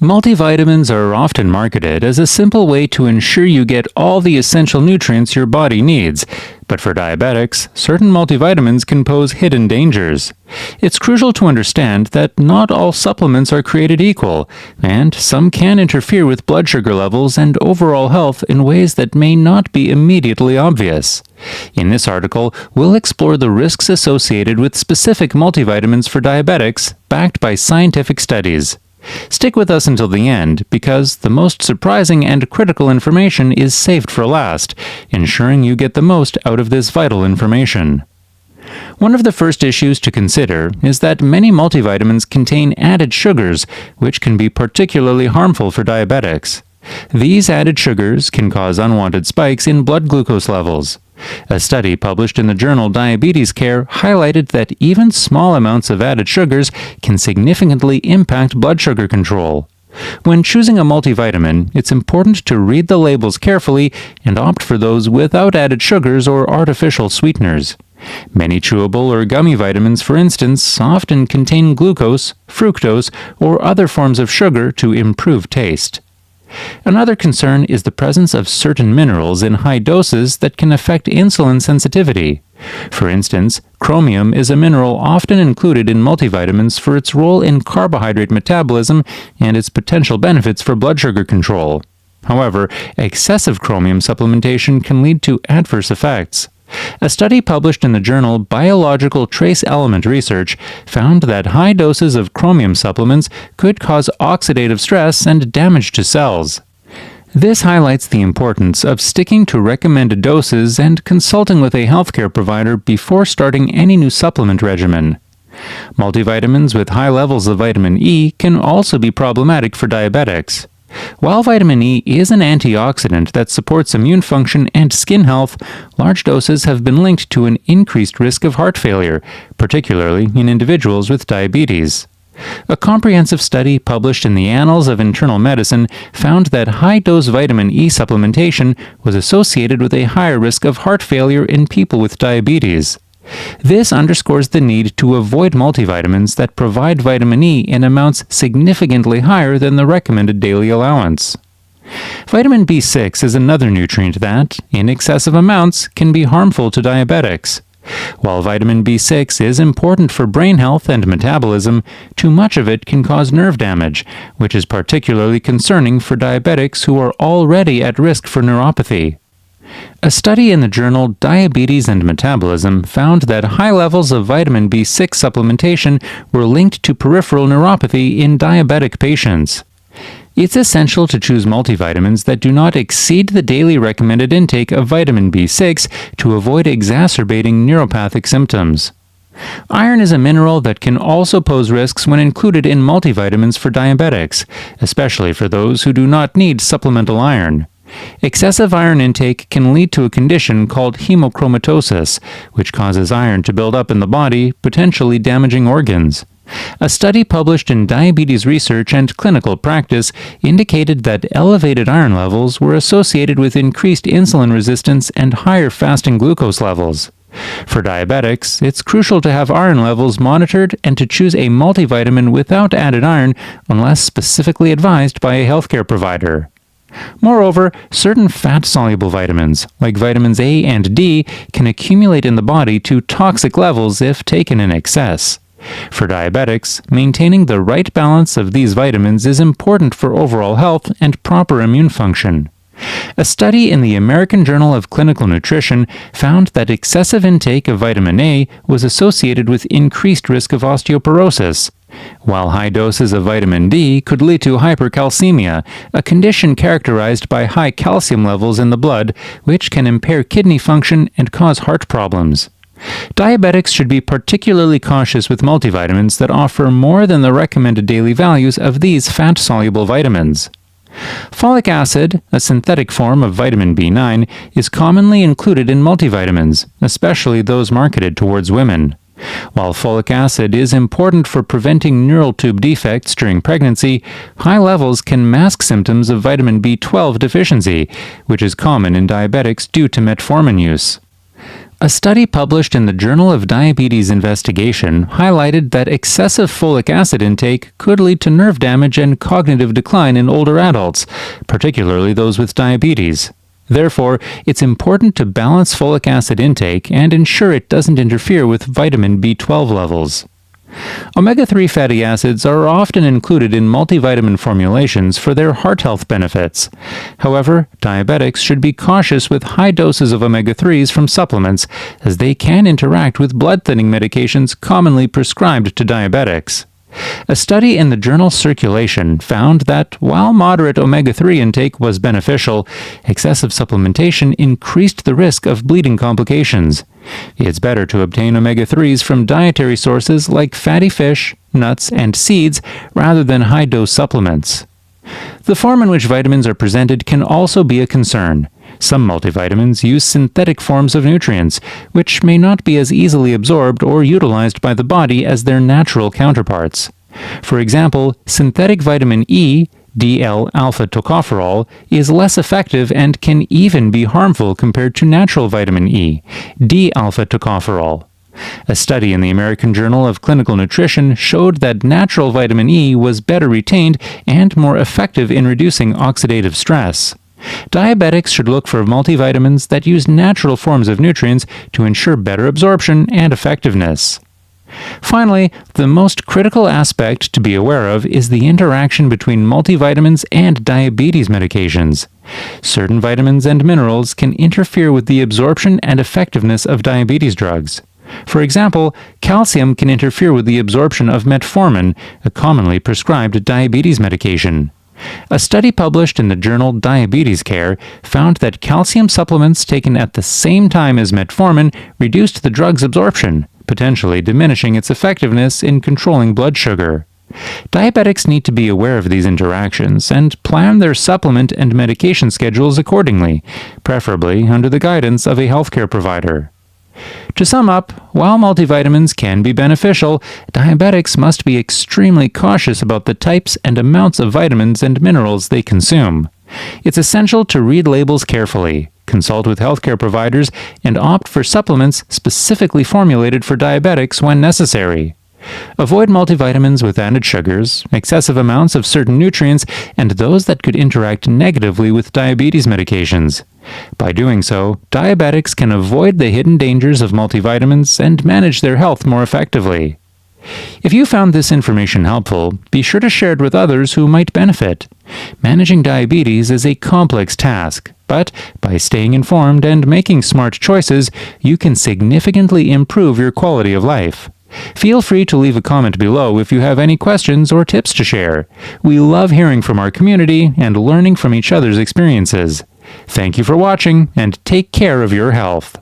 Multivitamins are often marketed as a simple way to ensure you get all the essential nutrients your body needs, but for diabetics, certain multivitamins can pose hidden dangers. It's crucial to understand that not all supplements are created equal, and some can interfere with blood sugar levels and overall health in ways that may not be immediately obvious. In this article, we'll explore the risks associated with specific multivitamins for diabetics, backed by scientific studies. Stick with us until the end, because the most surprising and critical information is saved for last, ensuring you get the most out of this vital information. One of the first issues to consider is that many multivitamins contain added sugars, which can be particularly harmful for diabetics. These added sugars can cause unwanted spikes in blood glucose levels. A study published in the journal Diabetes Care highlighted that even small amounts of added sugars can significantly impact blood sugar control. When choosing a multivitamin, it's important to read the labels carefully and opt for those without added sugars or artificial sweeteners. Many chewable or gummy vitamins, for instance, often contain glucose, fructose, or other forms of sugar to improve taste. Another concern is the presence of certain minerals in high doses that can affect insulin sensitivity. For instance, chromium is a mineral often included in multivitamins for its role in carbohydrate metabolism and its potential benefits for blood sugar control. However, excessive chromium supplementation can lead to adverse effects. A study published in the journal Biological Trace Element Research found that high doses of chromium supplements could cause oxidative stress and damage to cells. This highlights the importance of sticking to recommended doses and consulting with a healthcare provider before starting any new supplement regimen. Multivitamins with high levels of vitamin E can also be problematic for diabetics. While vitamin E is an antioxidant that supports immune function and skin health, large doses have been linked to an increased risk of heart failure, particularly in individuals with diabetes. A comprehensive study published in the Annals of Internal Medicine found that high-dose vitamin E supplementation was associated with a higher risk of heart failure in people with diabetes. This underscores the need to avoid multivitamins that provide vitamin E in amounts significantly higher than the recommended daily allowance. Vitamin B6 is another nutrient that, in excessive amounts, can be harmful to diabetics. While vitamin B6 is important for brain health and metabolism, too much of it can cause nerve damage, which is particularly concerning for diabetics who are already at risk for neuropathy. A study in the journal Diabetes and Metabolism found that high levels of vitamin B6 supplementation were linked to peripheral neuropathy in diabetic patients. It's essential to choose multivitamins that do not exceed the daily recommended intake of vitamin B6 to avoid exacerbating neuropathic symptoms. Iron is a mineral that can also pose risks when included in multivitamins for diabetics, especially for those who do not need supplemental iron. Excessive iron intake can lead to a condition called hemochromatosis, which causes iron to build up in the body, potentially damaging organs. A study published in Diabetes Research and Clinical Practice indicated that elevated iron levels were associated with increased insulin resistance and higher fasting glucose levels. For diabetics, it's crucial to have iron levels monitored and to choose a multivitamin without added iron unless specifically advised by a healthcare provider. Moreover, certain fat-soluble vitamins, like vitamins A and D, can accumulate in the body to toxic levels if taken in excess. For diabetics, maintaining the right balance of these vitamins is important for overall health and proper immune function. A study in the American Journal of Clinical Nutrition found that excessive intake of vitamin A was associated with increased risk of osteoporosis, while high doses of vitamin D could lead to hypercalcemia, a condition characterized by high calcium levels in the blood, which can impair kidney function and cause heart problems. Diabetics should be particularly cautious with multivitamins that offer more than the recommended daily values of these fat-soluble vitamins. Folic acid, a synthetic form of vitamin B9, is commonly included in multivitamins, especially those marketed towards women. While folic acid is important for preventing neural tube defects during pregnancy, high levels can mask symptoms of vitamin B12 deficiency, which is common in diabetics due to metformin use. A study published in the Journal of Diabetes Investigation highlighted that excessive folic acid intake could lead to nerve damage and cognitive decline in older adults, particularly those with diabetes. Therefore, it's important to balance folic acid intake and ensure it doesn't interfere with vitamin B12 levels. Omega-3 fatty acids are often included in multivitamin formulations for their heart health benefits. However, diabetics should be cautious with high doses of omega-3s from supplements, as they can interact with blood-thinning medications commonly prescribed to diabetics. A study in the journal Circulation found that while moderate omega-3 intake was beneficial, excessive supplementation increased the risk of bleeding complications. It's better to obtain omega-3s from dietary sources like fatty fish, nuts, and seeds rather than high-dose supplements. The form in which vitamins are presented can also be a concern. Some multivitamins use synthetic forms of nutrients, which may not be as easily absorbed or utilized by the body as their natural counterparts. For example, synthetic vitamin E, DL-alpha tocopherol, is less effective and can even be harmful compared to natural vitamin E, D-alpha tocopherol. A study in the American Journal of Clinical Nutrition showed that natural vitamin E was better retained and more effective in reducing oxidative stress. Diabetics should look for multivitamins that use natural forms of nutrients to ensure better absorption and effectiveness. Finally, the most critical aspect to be aware of is the interaction between multivitamins and diabetes medications. Certain vitamins and minerals can interfere with the absorption and effectiveness of diabetes drugs. For example, calcium can interfere with the absorption of metformin, a commonly prescribed diabetes medication. A study published in the journal Diabetes Care found that calcium supplements taken at the same time as metformin reduced the drug's absorption, potentially diminishing its effectiveness in controlling blood sugar. Diabetics need to be aware of these interactions and plan their supplement and medication schedules accordingly, preferably under the guidance of a healthcare provider. To sum up, while multivitamins can be beneficial, diabetics must be extremely cautious about the types and amounts of vitamins and minerals they consume. It's essential to read labels carefully, consult with healthcare providers, and opt for supplements specifically formulated for diabetics when necessary. Avoid multivitamins with added sugars, excessive amounts of certain nutrients, and those that could interact negatively with diabetes medications. By doing so, diabetics can avoid the hidden dangers of multivitamins and manage their health more effectively. If you found this information helpful, be sure to share it with others who might benefit. Managing diabetes is a complex task, but by staying informed and making smart choices, you can significantly improve your quality of life. Feel free to leave a comment below if you have any questions or tips to share. We love hearing from our community and learning from each other's experiences. Thank you for watching, and take care of your health.